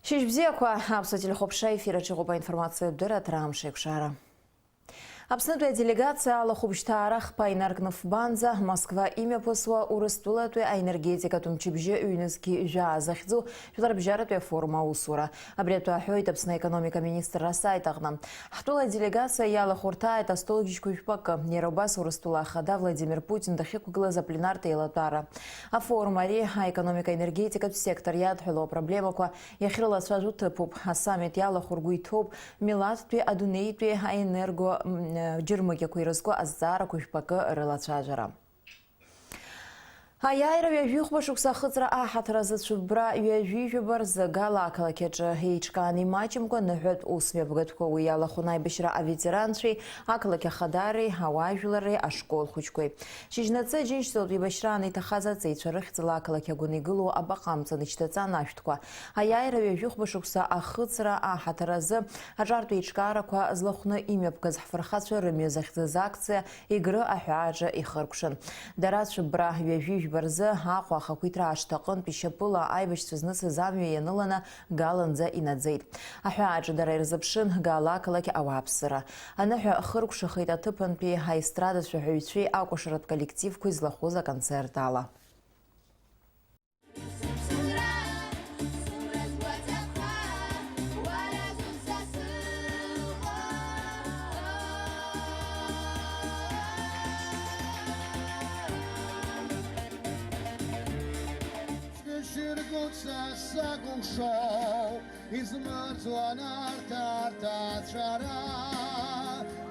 Шишбзеква абсолютно хопша эфира чего информация дыра трамшек шара. Абсолютная делегация Алла Хубштарах Пайнаркнов Банза, Москва имя посла Урыстулатуя энергетика Тумчибже Юнески Жазахзу, Филарбжаратуя форма Усура. Обретуя Хойт абсна экономика министра Сайтагна. Хтула делегация Яла Хурта это столгичку пака. Неробас Урыстула Хада Владимир Путин дахикугла за пленарта и латара. А форма экономика энергетика сектор яд хело проблема ко яхрила сважут пуп. А саммит Яла Хургуйтоп Милат туя Адуней туя энерго Джирмыке куйрыско аззара кушпакы рылачажара. Аяйра вяжюхба шукса хыцра ахатразы шубра вяжюжбар загала калакеджа хейчкани мачимко нахет усве бгатко уяла хунай бишра аветеранши акалаке хадари хавайжулари ашкол хучкой. Шижнаце джинштол бишрани тахазацы чарыхцла акалаке гунигылу абакамца ничтаца наштко. Аяйра вяжюхба шукса ахыцра ахатразы ажарту ичкараква злохна имя бказхфархацу ремезахзакция игры ахаджа и хыркшин. Дарат шубра вяжюж Барза Хахва Хакуитра Аштакон Пишапула Айбиш Сузнысы Замью Янылана Галанза Инадзейт. Ахуаджа Дарайр Запшин Гала Калаки Ауапсера. Анаху Хыркша Хайта Тыпан Пи Хайстрада Шухуичи Акушарат коллектив Куизлахуза концертала. Show is much tartachara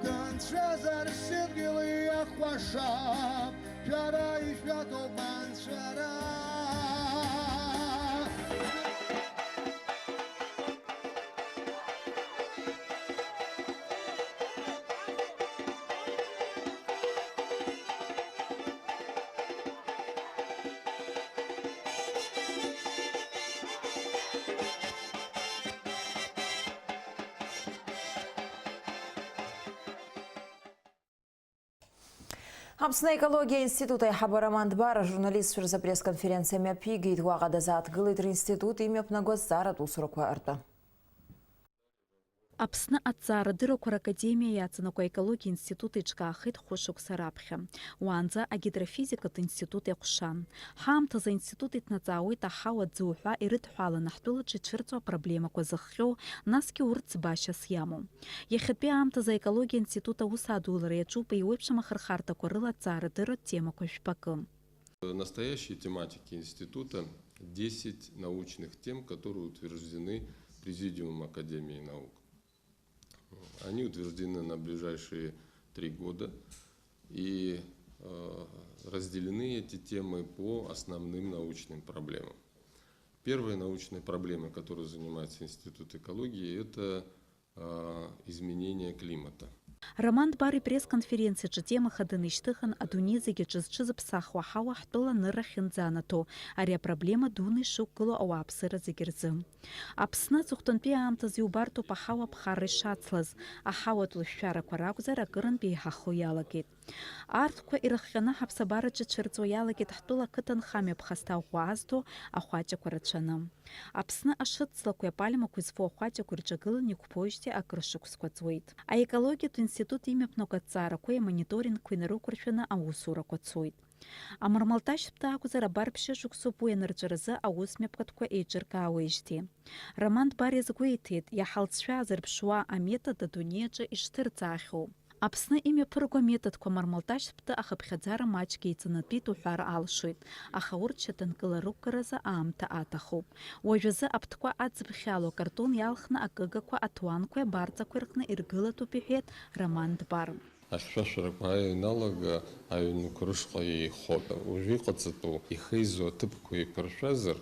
Don't treasure shigili akhwasha Jara ishvato banchara Абсна экология института Хабарамандбара журналист за пресс-конференциями Пиги и Двагадазат Гылитр институт имя Пнагозара Тусураква Арта. Апсна отцара дырокур академия яцынокуа экология институты ичкаахит хушук сарапхя. Уанза агидрофизика институт якушан. Хамта за институт итнацауит ахауа дзухва и рытхуала нахтула четвертуа проблема козаххё наски урц баша сьяму. Ехетпе амта за экология института усадулар ячупа и уэпшама хархарта курыла цара дырот тема кошпакым. Настоящие тематики института 10 научных тем, которые утверждены Президиумом Академии наук. Они утверждены на ближайшие 3 года и разделены эти темы по основным научным проблемам. Первая научная проблема, которой занимается Институт экологии, это изменение климата. Роман Бары пресс-конференции тема хадыныштыхан адунизиге чызчызыпсахва хауа хтыла нырахинзанато, ария проблема дуны шуккылу ауапсыра зигерзым. Апсна цухтанпи амтаз юбарту пахауа пхары шацлаз, ахауа тлышшара кварагузара кырын бейхаху ялагит. Артква ираххана хапсабара чычырцу ялагит хтыла кытан хаме пхастау хуазду, ахуача кварачанам. Апсна ашыцла куяпалима куизфу ахуача курчагылы никупоиште акрышук сквацуит. А экология институт имя пногацара, кое мониторинг куинару куршвена аусура квацуит. А мармалташ птакузара барбше жуксупу энерджераза аусмепкатква эйджерка ауэжти. Роман Барез гуейтит, я халцшвязар пшуа а метода дунеджа иштырцаху. Апсна имя пырго метод ква мармалташ пта ахапхадзара мачки ицанатпит ухара алшуит, ахаурчатан кыларуккараза аамта атаху. Уажаза аптква адзбхяло картон ялхна акыгаква атуанква барца квырхна иргыла тупихет Роман Бар. Ашшашраква налага аюн крышка и хода. Ужикацату и хейзо типку и першезер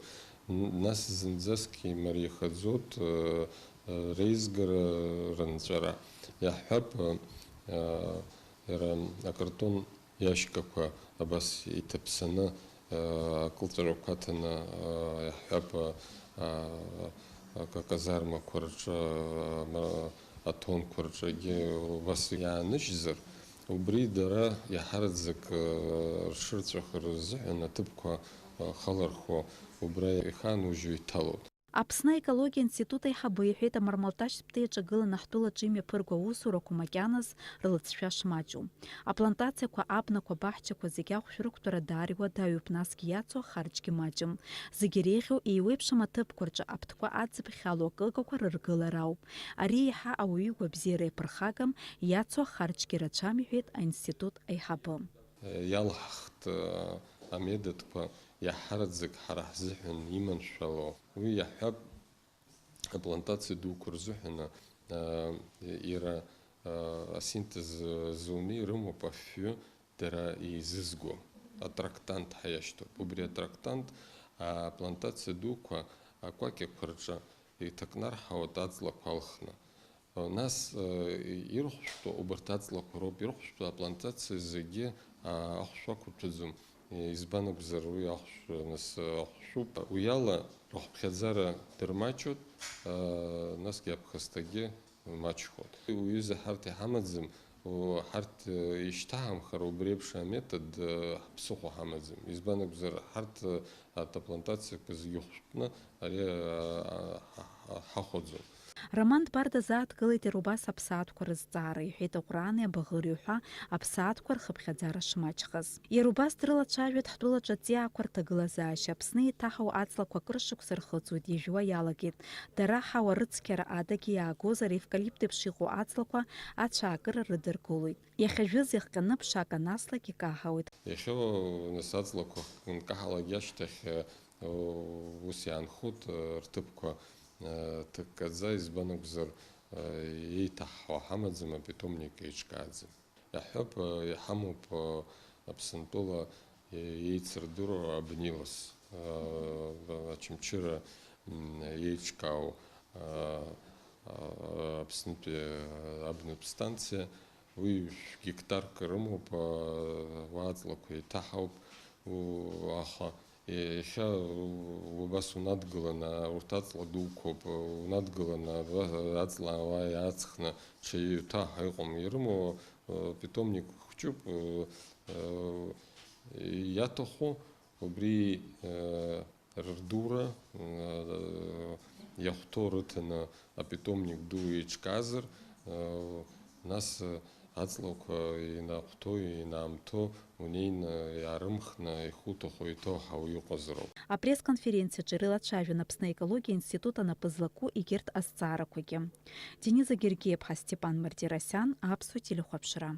нас зинзаски Мария Хадзот рейзгар ранчара. Я хаб картон ящикаква абас и тепсана културокатана я хаб казарма кварча атон кварча вас я нишзер убри дара я харзак ширцахар зхана типка халархо убрай хан ужуй талот. Аԥсны аекологиа институт аиҳабы иҳәеит амармалташьтә иаҿагыланы ҳтәылаҿы имҩаԥырго аусурақәа макьаназ рылҵшәа шмаҷу. Аплантациақәа, абнақәа, абаҳчақәа зегьы ахәшә рықәтәара даара иуадаҩуп, насгьы иацу ахарџьгьы маҷым. Зегьы иреиӷьу еиуеиԥшым аҭыԥқәа рҿы аԥҭқәа аӡыԥхьалоу акылкақәа рыргылара ауп. Ари еиҳа ауаҩы игәабзиара иаԥырхагам, иацу ахарџьгьы рацәам, иҳәеит аинститут аиҳабы. Иалҳхт аметодқәа иаҳараӡак ҳара ҳзыҳәан иманшәало. Уи иаҳҳәап аплантациа дуқәа рзыҳәан иара асинтез зоны ирымоуп афҩы дара еизызго. Атрактант ҳаиашьҭоуп. Убри атрактант аплантациа дуқәа акәакьақәа рҿы иҭакнарҳауеит аҵлақәа алхны. Нас ирхәшәтәу убарҭ аҵлақәа роуп, ирхәшәтәу аплантациа зегьы ахәшә ақәырҭәаӡом. Избан акәзар уи ахәшәуп. Уи ала рыхәԥхьаӡара дырмаҷуп, насгьы аԥхасҭагьы маҷхоит. Уиазы ҳарҭ иҳамаӡам, ҳарҭ ишьҭаҳамхар убри еиԥш аметод ԥсыхәа ҳамаӡам. Избан акәзар ҳарҭ аплантациақәа зегьы хәшәтәны ари ҳахәаӡом. Роман Дбарда зааҭгылеит иара убас аԥсаатәқәа рызҵаара, иҳәеит аҟәраани абаӷыри ҳәа аԥсаатәқәа рхыԥхьаӡара шмаҷхаз. Иара убас дрылацәажәеит ҳтәылаҿы аҵиаақәа рҭагылазаашьа. Аԥсны иҭаҳау аҵлақәа акыршықәса рхыҵуеит, ижәуа иалагеит. Дара ҳауа рыцқьара адагьы иаагозар евкалипт еиԥш иҟоу аҵлақәа ацәаакыра рыдыркылоит. Иахьажәыз иахҟьаны ԥшак анаслак икаҳауеит. Иахьоу нас аҵлақәа нкаҳалак иашьҭахь ус иаанхоит рҭыԥқәа ҭыккаӡа, избан акәзар еиҭаҳҳәо ҳамаӡам, апитомник еиҿкааӡам. Иаҳҳәап, иҳамоуп Аԥсынтәыла еицырдыруа абнилас, Очамчыра еиҿкаау Аԥснытәи абнатә станциа, уи гектарк рымоуп, аҵлақәа еиҭаҳауп, аха иахьа убас унадгыланы урҭ аҵла дуқәоуп, унадгыланы аҵла ауаа иааҵхны ҽа еиҭаҳа иҟам, ирымоу питомник хәҷуп, иаҭаху убри рдура иахәҭоу рыҭаны апитомник ду еиҿкаазар, нас аҵлақәа инахәҭоу, инаамҭоу, унеины иаарымхны ихуҭаху иҭоуҳау иҟазароуп. Апресс-конференциаҿы ирылацәажәон Аԥсны аекологиа институт анапы-злаку егьырҭ азҵаарақәагьы. Дениза Гергиеԥҳа, Степан Мартиросиан, Аԥсуа телехәаԥшра.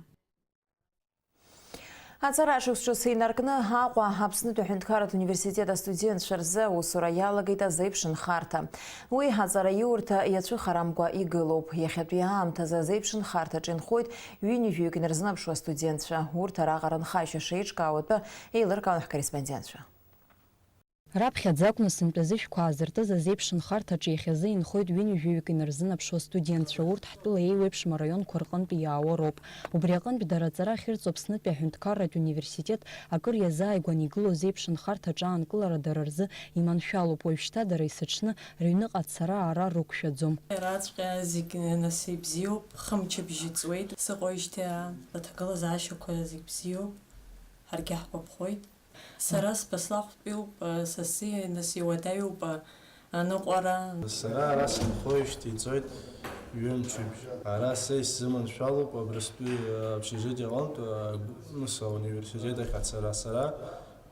Ацара шықәсҿы инаркны Аҟәа Аԥснытәи аҳәынҭқарратә университет астудентцәа рзы аусура иалагеит азеиԥшнхарҭа. Уи аҵара иурҭа иацәыхарамкәа игылоуп. Иахьатәи аамҭазы азеиԥшнхарҭаҿы инхоит ҩынҩажәаҩык инарзынаԥшуа астудентцәа. Урҭ араҟа рынхашьа шеиҿкаау атәы еилыркаауан ҳкорреспондентцәа. Раԥхьаӡа акәны сынтәазышәқәа аазыртыз азеиԥшнхарҭаҿы иахьазы инхоит ҩынҩажәаҩык инарзынаԥшуа студентцәа. Урҭ ҳтәыла еиуеиԥшым араионқәа рҟынтәи иаауа роуп. Убри аҟынтәи дара аҵара ахьырҵо Аԥснытәи аҳәынҭқарратә университет акыр иазааигәан игылоу азеиԥшнхарҭаҿы аанкылара дара рзы иманшәалоуп. Уажәшьҭа дара исыҽны рыҩныҟа ацара-аара рықәшәаӡом. Раҵәҟьа зегь нас ибзиоуп, хымчыбжьы ҵуеит, сыҟоижьҭеи аҭагылазаашьақәа зегь бзиоуп, ҳаргьы ҳгәаԥхоит. Сара спаслахәтәиуп, саси нас иуадаҩуп аныҟәара. Сара ара сынхоижьҭеи ҵуеит ҩымчыбжь. Ара са исзыманшәалоуп Абрыстәи общежитие аҟнытә нас ауниверситет ахь ацара. Сара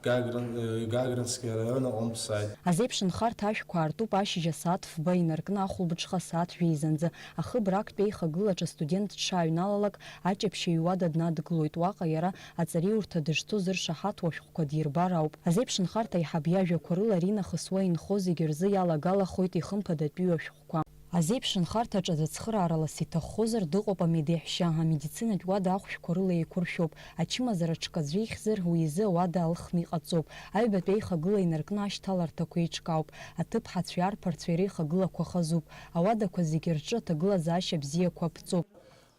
Гагрински араион аҟнытә сааит. Азеиԥшнхарҭа ашәқәа аартуп ашьыжь асааҭ фба инаркны ахәылбыҽха асааҭ жәеизанӡа. Ахыбра актәи аихагылаҿ астудент дшааҩналалак аҷаԥшьаҩ иуада днадгылоит. Уаҟа иара аҵариурҭа дышцо зыршаҳаҭуа ашәҟәқәа дирбар ауп. Азеиԥшнхарҭа аиҳаб иажәақәа рыла аринахыс уа инхо зегьы рзы иалагалахоит ихымԥадатәиу ашәҟәқәа. Азеиԥшнхарҭаҿ азыцхырааралас иҭаххозар дыҟоуп амедеҳәшьа. Амедицинатә уада ахәшәқәа рыла еиқәыршәоуп. Ачымазара ҽказәы ихьзар уи изы ауада алхны иҟаҵоуп. Аҩбатәи аихагыла инаркны ашьҭаларҭақәа еиҿкаауп. Аҭыԥҳацәеи арԥарцәеи реихагылақәа хазуп. Ауадақәа зегьы рҿы аҭагылазаашьа бзиақәа ԥҵоуп.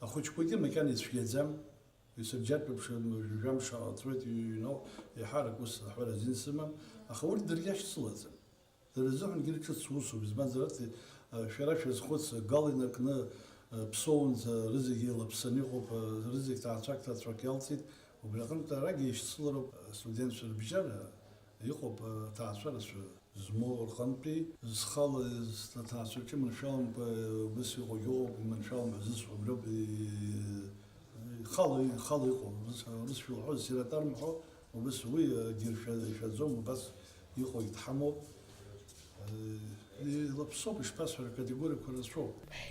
Ахәыҷқәагьы макьана ицәгьаӡам. Исырџьатәуп жәамш ааҵуеит, иҳарак ус аҳәара азин сымам, аха урҭ дыриашьцылаӡам. Дара рзыҳәангьы ҿыц усуп, избанзар шәара шәазхәыц гал инаркны ԥсоунӡа рызегьы еилаԥсаны иҟоуп, рызегь ҭаацәак иалҵит. Убри аҟнытә арагьы еишьцылароуп астудентцәа рыбжьара, иҟоуп ҭаацәарацәа زمو الخنبي زخال ستاتاسوتي من شام بس يغيوب من شام عزيز وبلوب خالي يقول بس في الحوز سيرتار محو وبس هو يدير شازوم بس يخو يتحمل لبسوبش بس في الكاتيجوري كل شو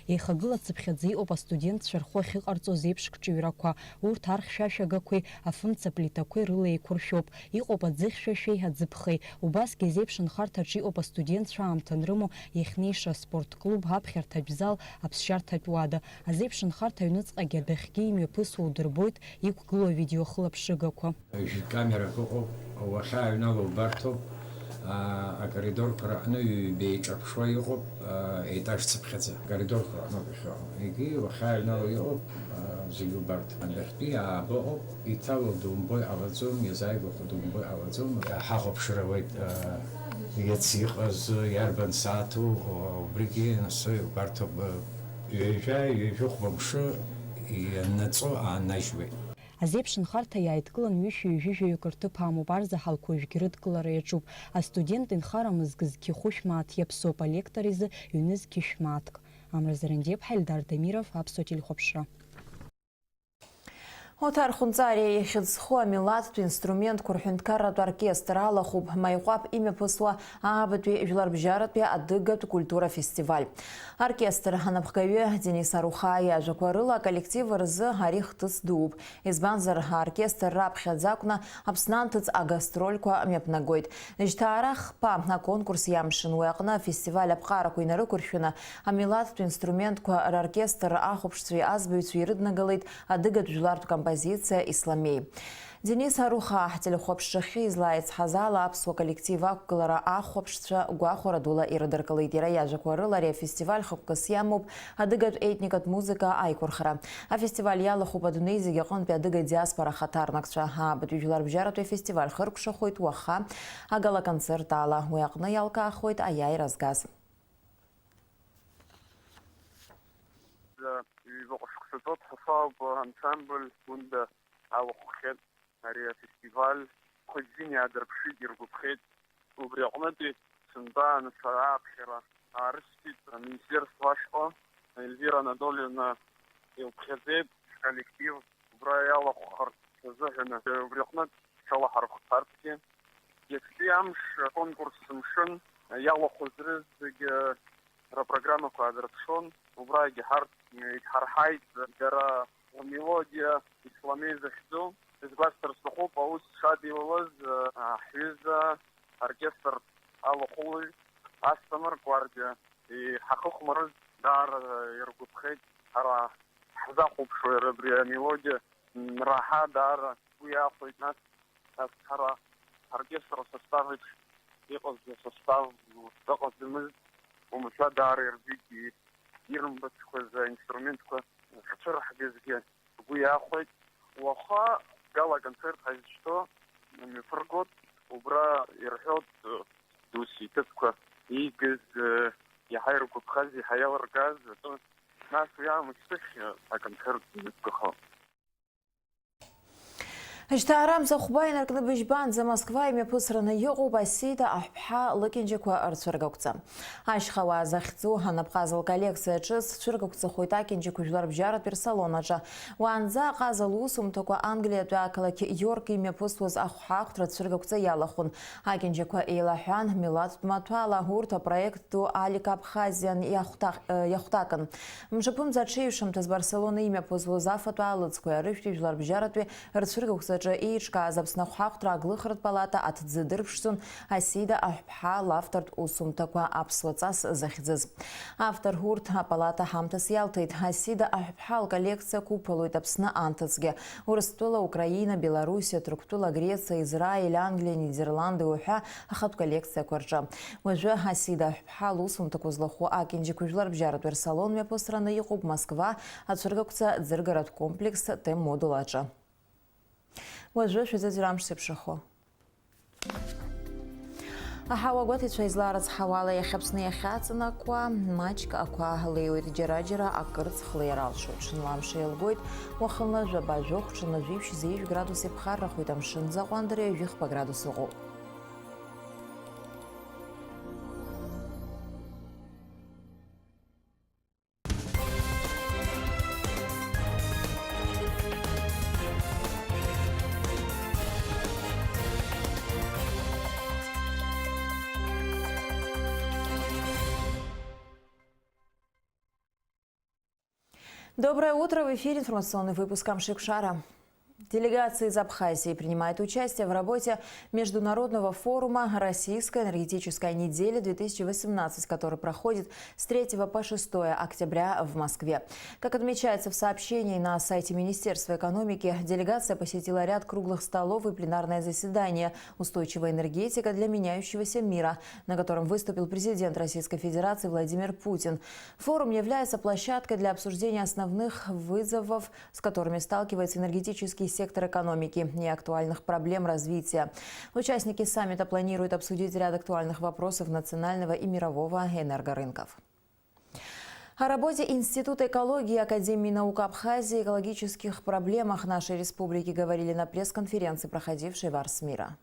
Еихагылац ԥхьаӡа иҟоуп астудентцәа рхәы ахьыҟарҵоз еиԥш кҿыҩрақәа, урҭ архьшәашәагақәеи афымцаплитақәеи рыла еиқәыршәоуп, иҟоуп аӡыхьшәашәеи аӡыԥхеи, убасгьы азеиԥш нхарҭаҿы иҟоуп астудентцәа аамҭа анрымоу иахьнеиша аспортклуб, аԥхьарҭатә зал, аԥсшьарҭатә уада, азеиԥш нхарҭа аҩныҵҟагьы адәахьгьы имҩаԥысуа удырбоит иқәгылоу авидеохылаԥшыгақәа. Камерак ыҟоуп, уахьааҩнало убарҭоуп. Акоридорқәа раҟны ҩбеиҿаԥшуа иҟоуп етаж цыԥхьаӡа. Акоридорқәа раҟны ихьоуп. Егьи уахьааҩнало иҟоуп зегьы убарҭ. Адәахьтәи аабы ыҟоуп, иҭало думбои ҟалаӡом, иазааигәахо думбои ҟалаӡом. Ҳахәаԥшрауеит иац иҟаз иарбан сааҭу, убригьы насы убарҭоуп ҩажәа хәба-мшы ианнаҵо ааннажьуеит. Азеиԥш нхарҭа иааидкылан ҩышәаҩ-жәыжәаҩык рҭыԥ аамоуп, арзаҳалқәа уажәгьы рыдкылара иаҿуп. Астудент инхара мызкызгьы хәышә мааҭ иаԥсоуп, алектор изы ҩнызқьы шә-мааҭк. Амра Зарандиеԥҳа, Ельдар Дамиров, Аԥсуа Отар хунцари ихьыӡху амилаҭтә инструментқәа рҳәынҭқарратә оркестр алахуп маиҟәап имҩаԥысуа аабатәи жәларбжьаратәи адыгатә культура фестиваль. Оркестр анапхгаҩы Денис Арухаа иажәақәа рыла аколлектив рзы ари хҭыс дууп. Избанзар аоркестр раԥхьаӡа акәны Аԥсны анҭыҵ агастрольқәа мҩаԥнагоит. Жьҭаара хԥа аконкурс иамшын, уи аҟны афестиваль аԥҟарақәа инарықәыршәаны амилаҭтә инструментқәа роркестр ахәаԥшцәеи азбаҩцәеи ирыднагалеит адыгатә жәлартә композиция «Исламей». Денис Арухаа ҳтелехәаԥшрахьы излаицҳаз ала аԥсуа коллектив ақәгылара ахәаԥшцәа гәахәара дула ирыдыркылеит. Иара иажәақәа рыла ари афестиваль хықәкыс иамоуп адыгатә етникатә музыка аиқәырхара. Афестиваль иалахуп адунеи зегьы аҟынтәи адыга диаспора хаҭарнакцәа. Аабатәи жәларбжьаратәи афестиваль хыркәшахоит уаха агала-концерт ала. Уи аҟны иалкаахоит аиааира згаз. Ария фестиваль хәыҷзин иаадырԥшит, иргәаԥхеит. Убри аҟнытәи сынтәа анацәа ааԥхьара аарысҭеит аминистерство ашҟа. Эльвира Анатольевна илԥхьаӡеит коллектив убра иалахәхарц азыҳәан. Убри аҟнытә шалаҳархәхарцгьы. Иацтәи амш аконкурс мшын иалахәыз зегьы рпрограммақәа аадырԥшон. Убрагьы ҳарҭ иҭҳарҳаит дара амелодиа исламей захьӡу. Избасҭар сҭахуп аус шадиулыз ҳҩыза оркестр алахәылаҩ Асҭамыр Гәардиа ҳахыхәмарыз даара иргәаԥхеит. Ҳара ҳзахәаԥшуа абри амелодиа раҳа даара сгәы иаахәеит. Нас ҳара ҳоркестр асостав еиԥш иҟаз асостав дыҟаӡамызт. Уамашәа даара ирбеит ирымбацәқәаз аинструментқәа ҳцәырҳгазгьы сгәы иаахәеит. Уаха гала-концерт ҳазышьҭо мҩаԥыргот, убра ирҳәот дус иҭыԥқәа иигыз иаҳа иргәаԥхаз, иаҳа иалыргаз, нас уи аамышьҭахь аконцерт иқәгахо. Жьҭаара мзахәба инаркны быжьбанӡа Москва имҩаԥысраны иҟоуп Асида аҳәԥҳа лыкьынџьақәа рцәыргақәҵа. Ашьхауаа захьӡу анапҟаза лколлекциа ҿыц цәыргақәҵахоит акьынџьақәа жәларбжьаратәи рсалон аҿы. Уаанӡа аҟаза лусумҭақәа Англиатәи ақалақь Иорк имҩаԥысуаз ахәҳахәҭра цәыргақәҵа иалахәын. Акьынџьақәа еилаҳәан милаҭтә маҭәала урҭ апроект ду Алик Абхазиан иахәҭакын. Мшаԥымӡа аҽеиҩшамҭаз Барселона имҩаԥысуаз афатә алыҵқәа арыжәтәи жәларбжьаратәи рцәыргақәҵа иҿкааз Аԥсны ахәҳахәҭра аглыхратә палата аҭӡы дырԥшӡон Асида аҳәԥҳа лавтортә усумҭақәа аԥсуа ҵас захьӡыз. Автор урҭ апалата ҳамҭас иалҭеит. Асида аҳәԥҳа лколлекциа қәыԥалоит Аԥсны анҭыҵгьы. Урыстәыла, Украина, Белоруссиа, Ҭырқәтәыла, Грециа, Израиль, Англиа, Нидерланды уҳәа ахатә коллекциақәа рҿы. Уажәы Асида аҳәԥҳа лусумҭақәа злахәу акьынџьақәа жәларбжьаратәи рсалон мҩаԥысраны иҟоуп Москва ацәыргақәҵа ӡыргаратә комплекс Т-модул аҿы. Уажәы шәаӡыӡҩра амш сеиԥшрахо. Аҳауа гәаҭеицәа изларыцҳауала иахьа Аԥсны иахьаҵанакуа маҷк ақәа леиуеит. Џьара-џьара акырцх леиаралшоит. Ҽынла амш еилгоит. Уахынла жәаба-жәохә, ҽынла жәиԥшь-зеиԥш градус еиԥхаррахоит. Амшын заҟәандара 2 градус ыҟоуп. Доброе утро! В эфире информационный выпуск Амшикшара. Делегация из Абхазии принимает участие в работе Международного форума «Российская энергетическая неделя-2018», который проходит с 3 по 6 октября в Москве. Как отмечается в сообщении на сайте Министерства экономики, делегация посетила ряд круглых столов и пленарное заседание «Устойчивая энергетика для меняющегося мира», на котором выступил президент Российской Федерации Владимир Путин. Форум является площадкой для обсуждения основных вызовов, с которыми сталкивается энергетический сектор экономики и актуальных проблем развития. Участники саммита планируют обсудить ряд актуальных вопросов национального и мирового энергорынков. О работе Института экологии и Академии наук Абхазии и экологических проблемах нашей республики говорили на пресс-конференции, проходившей в Арс-Мира.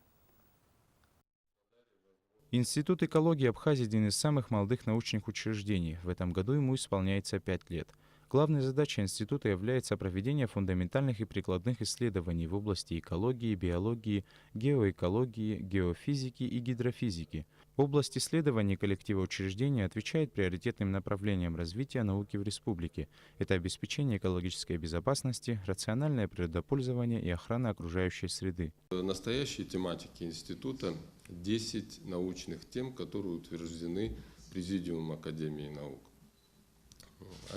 Институт экологии Абхазии – один из самых молодых научных учреждений. В этом году ему исполняется 5 лет. Главной задачей института является проведение фундаментальных и прикладных исследований в области экологии, биологии, геоэкологии, геофизики и гидрофизики. Область исследований коллектива учреждения отвечает приоритетным направлениям развития науки в республике. Это обеспечение экологической безопасности, рациональное природопользование и охрана окружающей среды. Настоящие тематики института – 10 научных тем, которые утверждены Президиумом Академии наук.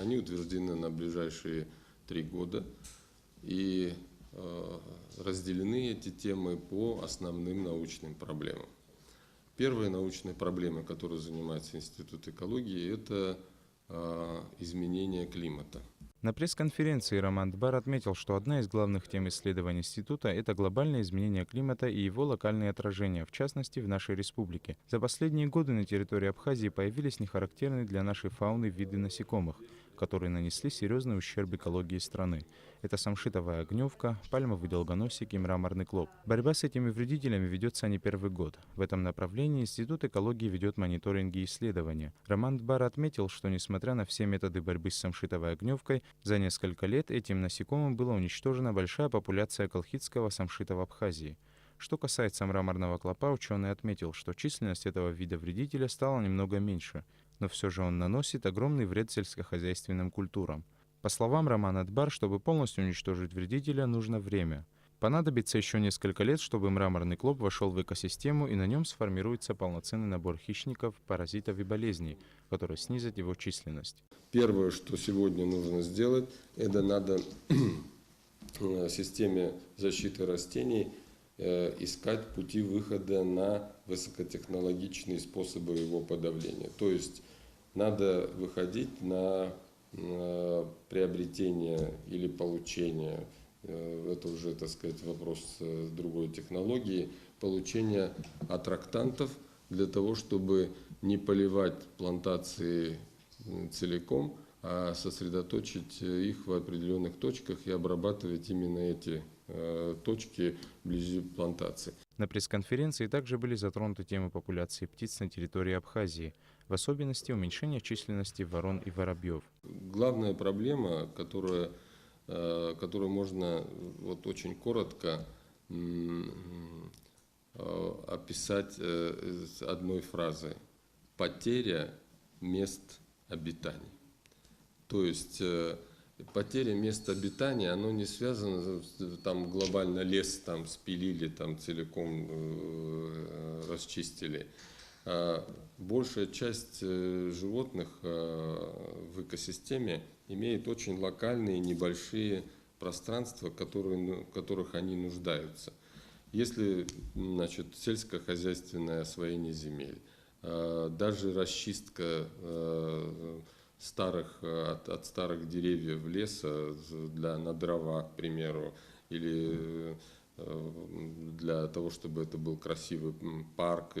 Они утверждены на ближайшие 3 года и разделены эти темы по основным научным проблемам. Первая научная проблема, которой занимается Институт экологии, это изменение климата. На пресс-конференции Роман Дбар отметил, что одна из главных тем исследований института – это глобальное изменение климата и его локальные отражения, в частности, в нашей республике. За последние годы на территории Абхазии появились нехарактерные для нашей фауны виды насекомых, которые нанесли серьезный ущерб экологии страны. Это самшитовая огневка, пальмовый долгоносик и мраморный клоп. Борьба с этими вредителями ведется не первый год. В этом направлении Институт экологии ведет мониторинги и исследования. Роман Дбар отметил, что несмотря на все методы борьбы с самшитовой огневкой, за несколько лет этим насекомым была уничтожена большая популяция колхидского самшита в Абхазии. Что касается мраморного клопа, ученый отметил, что численность этого вида вредителя стала немного меньше, но все же он наносит огромный вред сельскохозяйственным культурам. По словам Романа Дбар, чтобы полностью уничтожить вредителя, нужно время. Понадобится еще несколько лет, чтобы мраморный клоп вошел в экосистему и на нем сформируется полноценный набор хищников, паразитов и болезней, которые снизят его численность. Первое, что сегодня нужно сделать, это надо в системе защиты растений искать пути выхода на высокотехнологичные способы его подавления. То есть надо выходить на приобретение или получение, это уже, так сказать, вопрос другой технологии, получение аттрактантов для того, чтобы не поливать плантации целиком, а сосредоточить их в определенных точках и обрабатывать именно эти точки вблизи плантации. На пресс-конференции также были затронуты темы популяции птиц на территории Абхазии, в особенности уменьшение численности ворон и воробьев. Главная проблема, которую можно вот очень коротко описать одной фразой: потеря мест обитания. То есть потеря мест обитания, оно не связано, там глобально лес там спилили, там целиком расчистили. Большая часть животных в экосистеме имеет очень локальные небольшие пространства, в которых они нуждаются. Если, значит, сельскохозяйственное освоение земель, даже расчистка от старых деревьев леса на дрова, к примеру, или для того, чтобы это был красивый парк,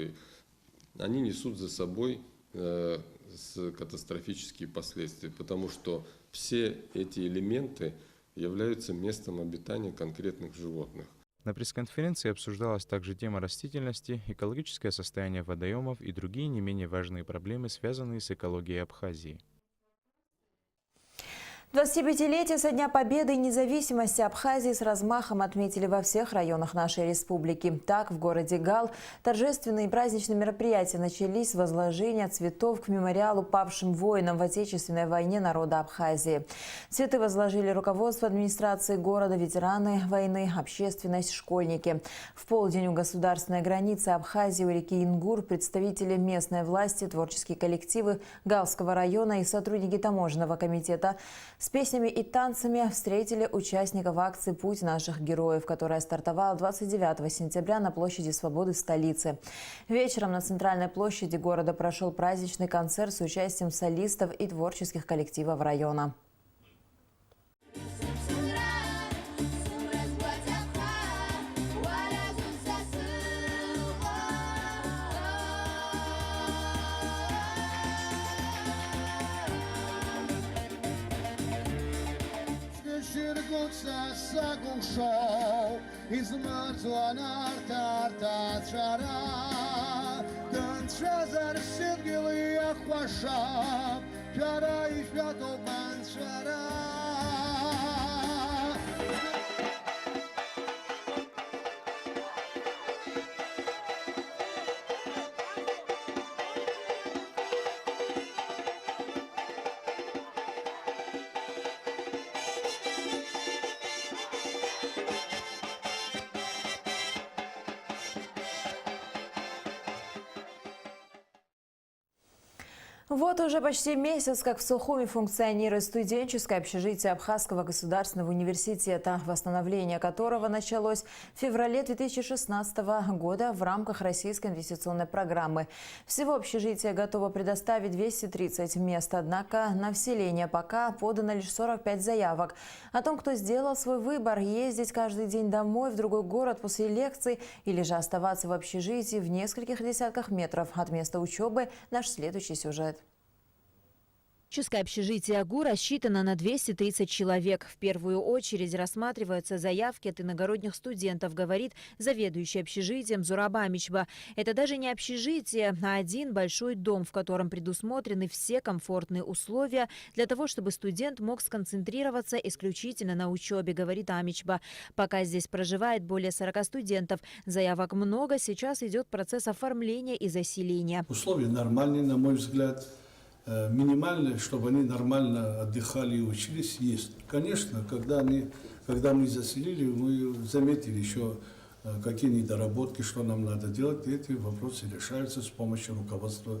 они несут за собой катастрофические последствия, потому что все эти элементы являются местом обитания конкретных животных. На пресс-конференции обсуждалась также тема растительности, экологическое состояние водоемов и другие не менее важные проблемы, связанные с экологией Абхазии. 25-летие со Дня Победы и независимости Абхазии с размахом отметили во всех районах нашей республики. Так, в городе Гал торжественные праздничные мероприятия начались с возложения цветов к мемориалу павшим воинам в Отечественной войне народа Абхазии. Цветы возложили руководство администрации города, ветераны войны, общественность, школьники. В полдень у государственной границы Абхазии у реки Ингур представители местной власти, творческие коллективы Галского района и сотрудники таможенного комитета с песнями и танцами встретили участников акции «Путь наших героев», которая стартовала 29 сентября на площади Свободы в столице. Вечером на центральной площади города прошел праздничный концерт с участием солистов и творческих коллективов района. Sagușou, izmărțua n-arta țara, când șezăr sirgili ahuașa, țara i fiato banțara. Вот уже почти месяц, как в Сухуми функционирует студенческое общежитие Абхазского государственного университета, восстановление которого началось в феврале 2016 года в рамках Российской инвестиционной программы. Всего общежитие готово предоставить 230 мест, однако на вселение пока подано лишь 45 заявок. О том, кто сделал свой выбор – ездить каждый день домой в другой город после лекций или же оставаться в общежитии в нескольких десятках метров от места учебы – наш следующий сюжет. Студенческое общежитие АГУ рассчитано на 230 человек. В первую очередь рассматриваются заявки от иногородних студентов, говорит заведующий общежитием Зураба Амичба. Это даже не общежитие, а один большой дом, в котором предусмотрены все комфортные условия для того, чтобы студент мог сконцентрироваться исключительно на учебе, говорит Амичба. Пока здесь проживает более 40 студентов. Заявок много, сейчас идет процесс оформления и заселения. Условия нормальные, на мой взгляд. Минимальное, чтобы они нормально отдыхали и учились, есть. Конечно, когда мы заселили, мы заметили еще какие недоработки, что нам надо делать. И эти вопросы решаются с помощью руководства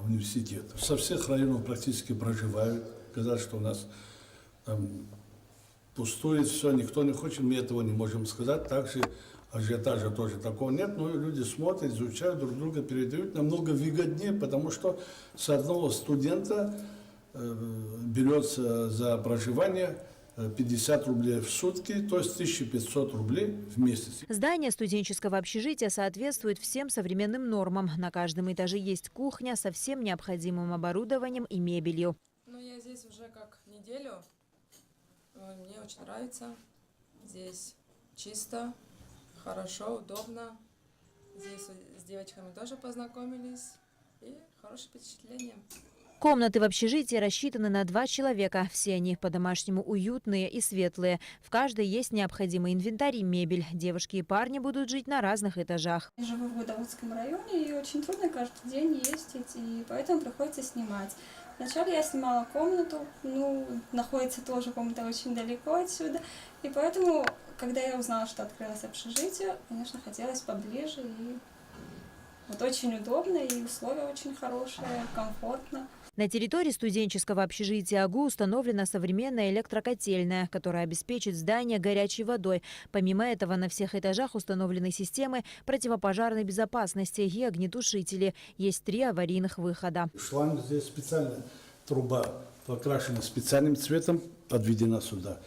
университета. Со всех районов практически проживают. Сказать, что у нас там пустует все, никто не хочет, мы этого не можем сказать. Также ажиотажа тоже такого нет, но люди смотрят, изучают, друг друга передают. Намного выгоднее, потому что с одного студента берется за проживание 50 рублей в сутки, то есть 1500 рублей в месяц. Здание студенческого общежития соответствует всем современным нормам. На каждом этаже есть кухня со всем необходимым оборудованием и мебелью. Я здесь уже как неделю. Мне очень нравится. Здесь чисто. Хорошо, удобно. Здесь с девочками тоже познакомились. И хорошее впечатление. Комнаты в общежитии рассчитаны на 2 человека. Все они по-домашнему уютные и светлые. В каждой есть необходимый инвентарь и мебель. Девушки и парни будут жить на разных этажах. Я живу в Гудовудском районе, и очень трудно каждый день ездить, и поэтому приходится снимать. Вначале я снимала комнату, находится тоже комната очень далеко отсюда. И поэтому, когда я узнала, что открылось общежитие, конечно, хотелось поближе. И вот очень удобно, и условия очень хорошие, комфортно. На территории студенческого общежития АГУ установлена современная электрокотельная, которая обеспечит здание горячей водой. Помимо этого, на всех этажах установлены системы противопожарной безопасности и огнетушители. Есть 3 аварийных выхода. Шланг здесь специально, труба покрашена специальным цветом, подведена сюда.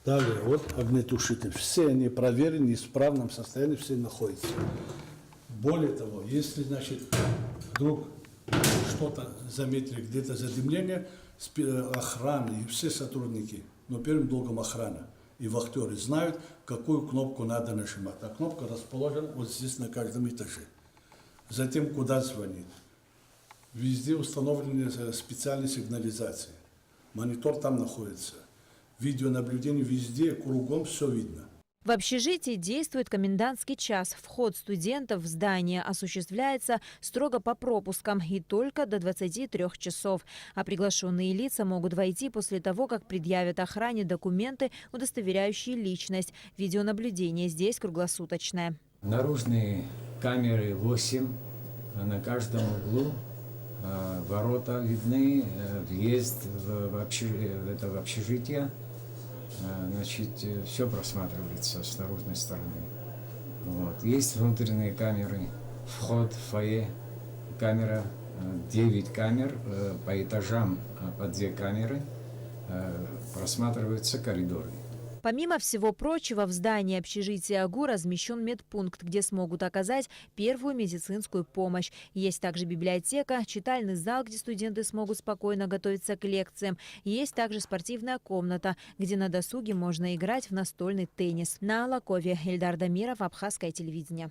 Далее вот огнетушитель. Все они проверены, в исправном состоянии все находятся. Более того, если, вдруг что-то заметили, где-то задымление, охрана и все сотрудники, но первым долгом охрана и вахтеры знают, какую кнопку надо нажимать. А кнопка расположена вот здесь на каждом этаже. Затем куда звонить. Везде установлены специальные сигнализации. Монитор там находится. Видеонаблюдение везде, кругом все видно. В общежитии действует комендантский час. Вход студентов в здание осуществляется строго по пропускам и только до 23 часов. А приглашенные лица могут войти после того, как предъявят охране документы, удостоверяющие личность. Видеонаблюдение здесь круглосуточное. Наружные камеры 8 на каждом углу. Ворота видны, въезд в общежитие. Значит, все просматривается с наружной стороны. Вот. Есть внутренние камеры, вход в фойе, камера, 9 камер, по этажам по 2 камеры, просматриваются коридоры. Помимо всего прочего, в здании общежития АГУ размещен медпункт, где смогут оказать первую медицинскую помощь. Есть также библиотека, читальный зал, где студенты смогут спокойно готовиться к лекциям. Есть также спортивная комната, где на досуге можно играть в настольный теннис. На Алакове, Эльдар Дамиров, Абхазское телевидение.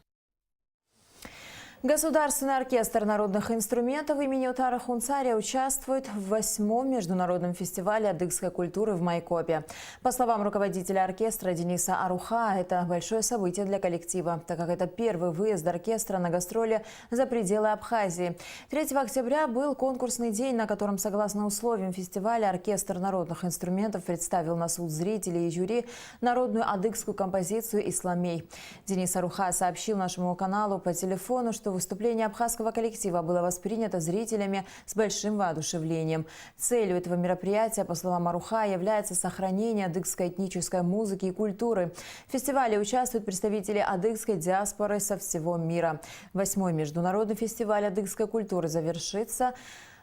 Государственный оркестр народных инструментов имени Утара Хунцария участвует в 8-м международном фестивале адыгской культуры в Майкопе. По словам руководителя оркестра Дениса Аруха, это большое событие для коллектива, так как это первый выезд оркестра на гастроли за пределы Абхазии. 3 октября был конкурсный день, на котором, согласно условиям фестиваля, оркестр народных инструментов представил на суд зрителей и жюри народную адыгскую композицию «Исламей». Денис Аруха сообщил нашему каналу по телефону, что выступление абхазского коллектива было воспринято зрителями с большим воодушевлением. Целью этого мероприятия, по словам Аруха, является сохранение адыгской этнической музыки и культуры. В фестивале участвуют представители адыгской диаспоры со всего мира. 8-й международный фестиваль адыгской культуры завершится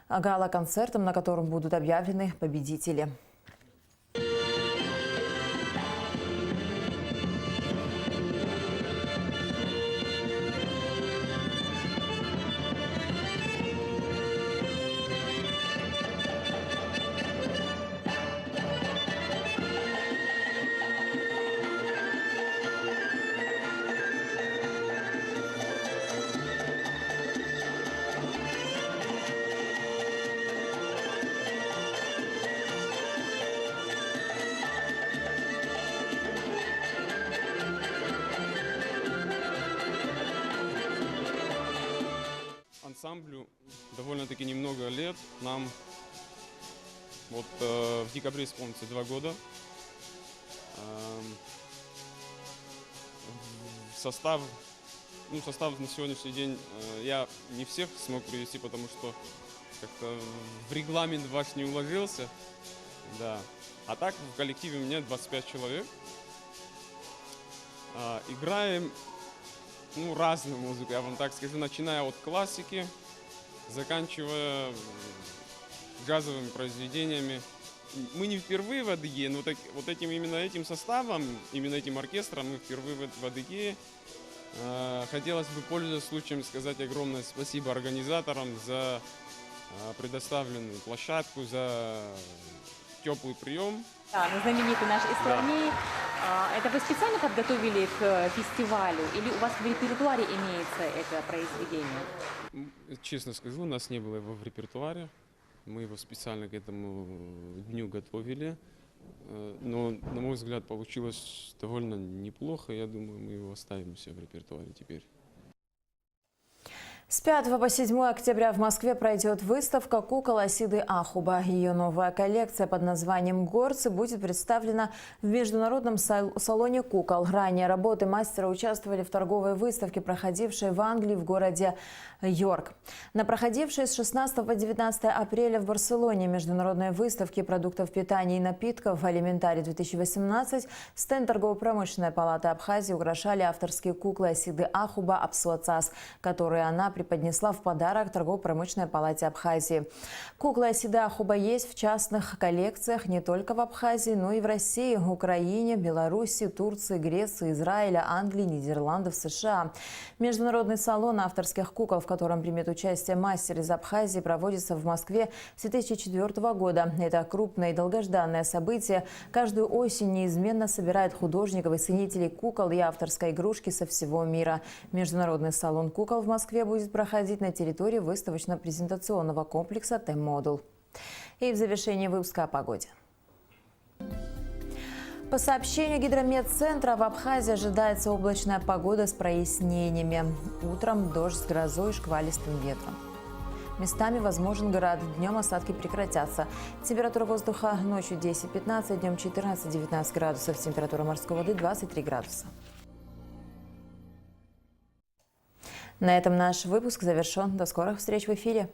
гала-концертом, на котором будут объявлены победители. Ансамблю довольно-таки немного лет. Нам вот в декабре исполнится 2 года. Состав на сегодняшний день я не всех смог привести, потому что как-то в регламент ваш не уложился. Да. А так в коллективе у меня 25 человек. Играем разную музыку, я вам так скажу, начиная от классики, заканчивая джазовыми произведениями. Мы не впервые в Адыгее, но именно этим составом, именно этим оркестром мы впервые в Адыгее. Хотелось бы, пользуясь случаем, сказать огромное спасибо организаторам за предоставленную площадку, за теплый прием. Да, ну, знаменитый наш «Исламей». Да. Это вы специально подготовили к фестивалю или у вас в репертуаре имеется это произведение? Честно скажу, у нас не было его в репертуаре. Мы его специально к этому дню готовили. Но, на мой взгляд, получилось довольно неплохо. Я думаю, мы его оставим у себя в репертуаре теперь. С 5 по 7 октября в Москве пройдет выставка кукол Асиды Ахуба. Ее новая коллекция под названием «Горцы» будет представлена в международном салоне кукол. Ранее работы мастера участвовали в торговой выставке, проходившей в Англии в городе Йорк. На проходившей с 16 по 19 апреля в Барселоне международной выставке продуктов питания и напитков «Алиментарий-2018» стенд торгово-промышленной палаты Абхазии украшали авторские куклы Асиды Ахуба Апсуацас, которые она преподнесла в подарок торгово-промышленной палате Абхазии. Куклы Асиды Ахуба есть в частных коллекциях не только в Абхазии, но и в России, Украине, Беларуси, Турции, Греции, Израиля, Англии, Нидерландов, США. Международный салон авторских кукол, в котором примет участие мастер из Абхазии, проводится в Москве с 2004 года. Это крупное и долгожданное событие. Каждую осень неизменно собирает художников и ценителей кукол и авторской игрушки со всего мира. Международный салон кукол в Москве будет проходить на территории выставочно-презентационного комплекса «Т-модул». И в завершении выпуска о погоде. По сообщению Гидрометцентра, в Абхазии ожидается облачная погода с прояснениями. Утром дождь с грозой и шквалистым ветром. Местами возможен град, днем осадки прекратятся. Температура воздуха ночью 10-15, днем 14-19 градусов, температура морской воды 23 градуса. На этом наш выпуск завершен. До скорых встреч в эфире.